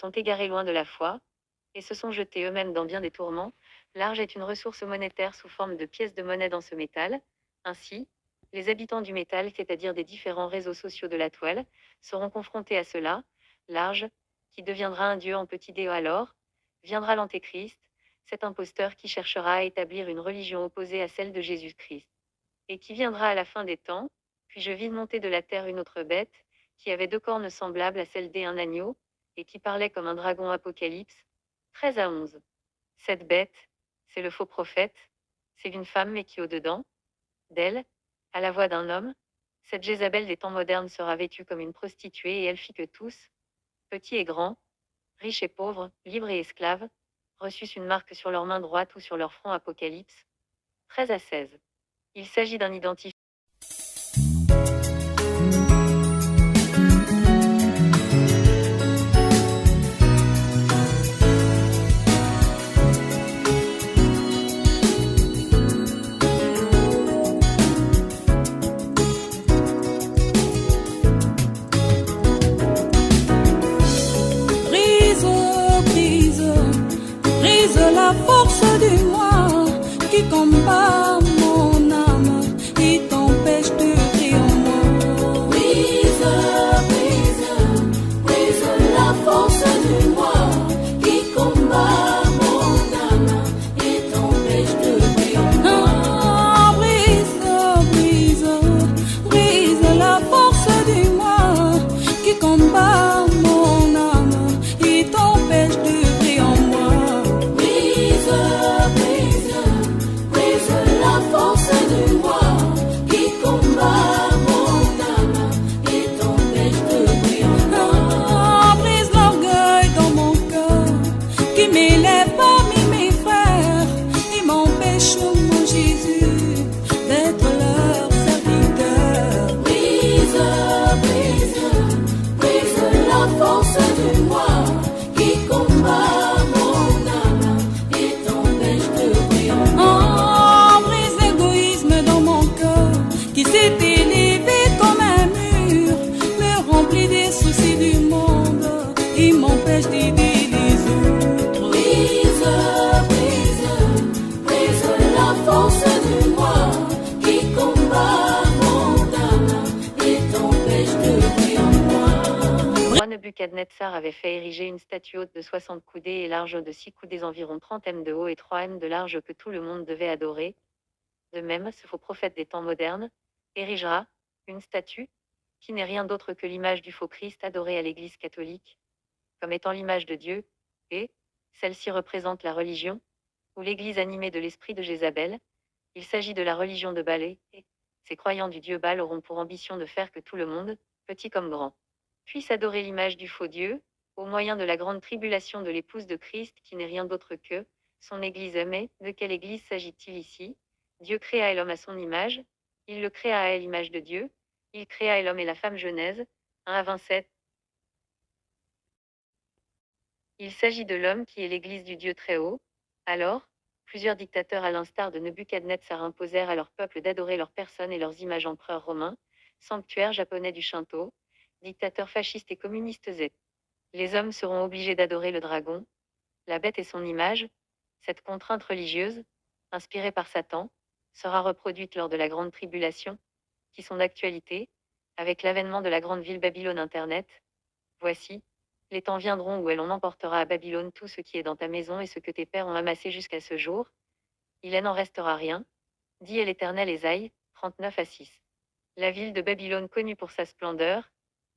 sont égarés loin de la foi, et se sont jetés eux-mêmes dans bien des tourments. L'argent est une ressource monétaire sous forme de pièces de monnaie dans ce métal. Ainsi, les habitants du métal, c'est-à-dire des différents réseaux sociaux de la toile, seront confrontés à cela. L'argent, qui deviendra un dieu en petit déo alors, viendra l'Antéchrist, cet imposteur qui cherchera à établir une religion opposée à celle de Jésus-Christ, et qui viendra à la fin des temps. Puis je vis monter de la terre une autre bête, qui avait 2 cornes semblables à celles d'un agneau, et qui parlait comme un dragon. Apocalypse 13 à 11. Cette bête, c'est le faux prophète, c'est une femme mais qui au-dedans d'elle, à la voix d'un homme, cette Jézabel des temps modernes sera vêtue comme une prostituée et elle fit que tous, petits et grands, riches et pauvres, libres et esclaves, reçussent une marque sur leur main droite ou sur leur front. Apocalypse 13 à 16. Il s'agit d'un identifiant. Brise la force du moi qui combat mon âme, qui t'empêche de crier en moi. Brise la force du moi qui combat mon âme, qui t'empêche de crier en moi. Ah, brise la force du moi qui combat mon âme, qui t'empêche de crier en moi. Nebuchadnezzar avait fait ériger une statue haute de 60 coudées et large de 6 coudées, environ 30 m de haut et 3 m de large, que tout le monde devait adorer. De même, ce faux prophète des temps modernes érigera une statue qui n'est rien d'autre que l'image du faux Christ adoré à l'Église catholique, comme étant l'image de Dieu, et celle-ci représente la religion, ou l'Église animée de l'esprit de Jézabel. Il s'agit de la religion de Baal, et ces croyants du dieu Baal auront pour ambition de faire que tout le monde, petit comme grand, puisse adorer l'image du faux Dieu, au moyen de la grande tribulation de l'épouse de Christ, qui n'est rien d'autre que son Église. Mais de quelle Église s'agit-il ici? Dieu créa l'homme à son image, il le créa à l'image de Dieu, il créa l'homme et la femme. Genèse 1 à 27. Il s'agit de l'homme qui est l'Église du Dieu très haut. Alors, plusieurs dictateurs à l'instar de Nebuchadnezzar imposèrent à leur peuple d'adorer leurs personnes et leurs images. Empereurs romains, sanctuaire japonais du Shinto, dictateurs fascistes et communistes. Les hommes seront obligés d'adorer le dragon, la bête et son image. Cette contrainte religieuse, inspirée par Satan, sera reproduite lors de la grande tribulation, qui sont d'actualité, avec l'avènement de la grande ville Babylone. Internet. Voici, les temps viendront où on emportera à Babylone tout ce qui est dans ta maison et ce que tes pères ont amassé jusqu'à ce jour. Il n'en restera rien, dit l'Éternel. Ésaïe 39 à 6. La ville de Babylone, connue pour sa splendeur,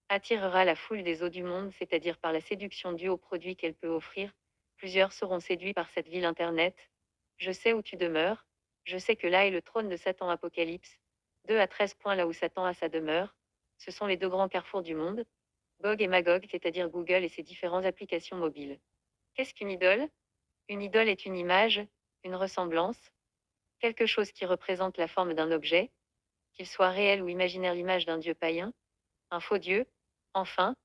attirera la foule des eaux du monde, c'est-à-dire par la séduction due aux produits qu'elle peut offrir. Plusieurs seront séduits par cette ville. Internet. Je sais où tu demeures, je sais que là est le trône de Satan. Apocalypse 2 à 13. Là où Satan a sa demeure, ce sont les 2 grands carrefours du monde, Gog et Magog, c'est-à-dire Google et ses différentes applications mobiles. Qu'est-ce qu'une idole? Une idole est une image, une ressemblance, quelque chose qui représente la forme d'un objet, qu'il soit réel ou imaginaire, l'image d'un dieu païen, un faux dieu. Enfin,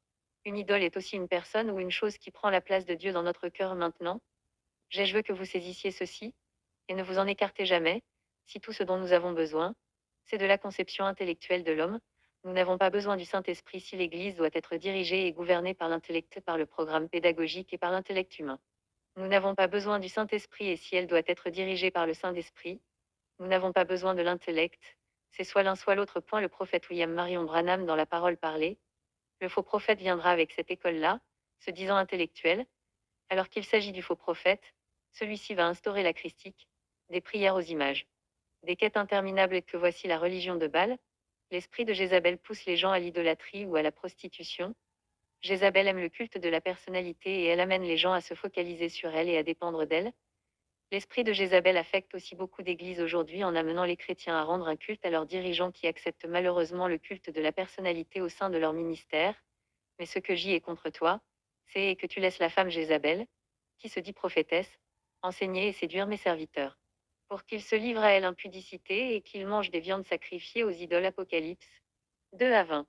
une idole est aussi une personne ou une chose qui prend la place de Dieu dans notre cœur. Maintenant, je veux que vous saisissiez ceci, et ne vous en écartez jamais, si tout ce dont nous avons besoin, c'est de la conception intellectuelle de l'homme, Nous n'avons pas besoin du Saint-Esprit si l'Église doit être dirigée et gouvernée par l'intellect, par le programme pédagogique et par l'intellect humain. Nous n'avons pas besoin du Saint-Esprit et si elle doit être dirigée par le Saint-Esprit, nous n'avons pas besoin de l'intellect. C'est soit l'un soit l'autre. Le prophète William Marion Branham dans la parole parlée. Le faux prophète viendra avec cette école-là, se disant intellectuel, alors qu'il s'agit du faux prophète, celui-ci va instaurer la christique, des prières aux images, des quêtes interminables et que voici la religion de Baal. L'esprit de Jézabel pousse les gens à l'idolâtrie ou à la prostitution. Jézabel aime le culte de la personnalité et elle amène les gens à se focaliser sur elle et à dépendre d'elle. L'esprit de Jézabel affecte aussi beaucoup d'églises aujourd'hui en amenant les chrétiens à rendre un culte à leurs dirigeants qui acceptent malheureusement le culte de la personnalité au sein de leur ministère. Mais ce que j'y ai contre toi, c'est que tu laisses la femme Jézabel, qui se dit prophétesse, enseigner et séduire mes serviteurs, pour qu'ils se livrent à elle impudicité et qu'ils mangent des viandes sacrifiées aux idoles. Apocalypse 2 à 20.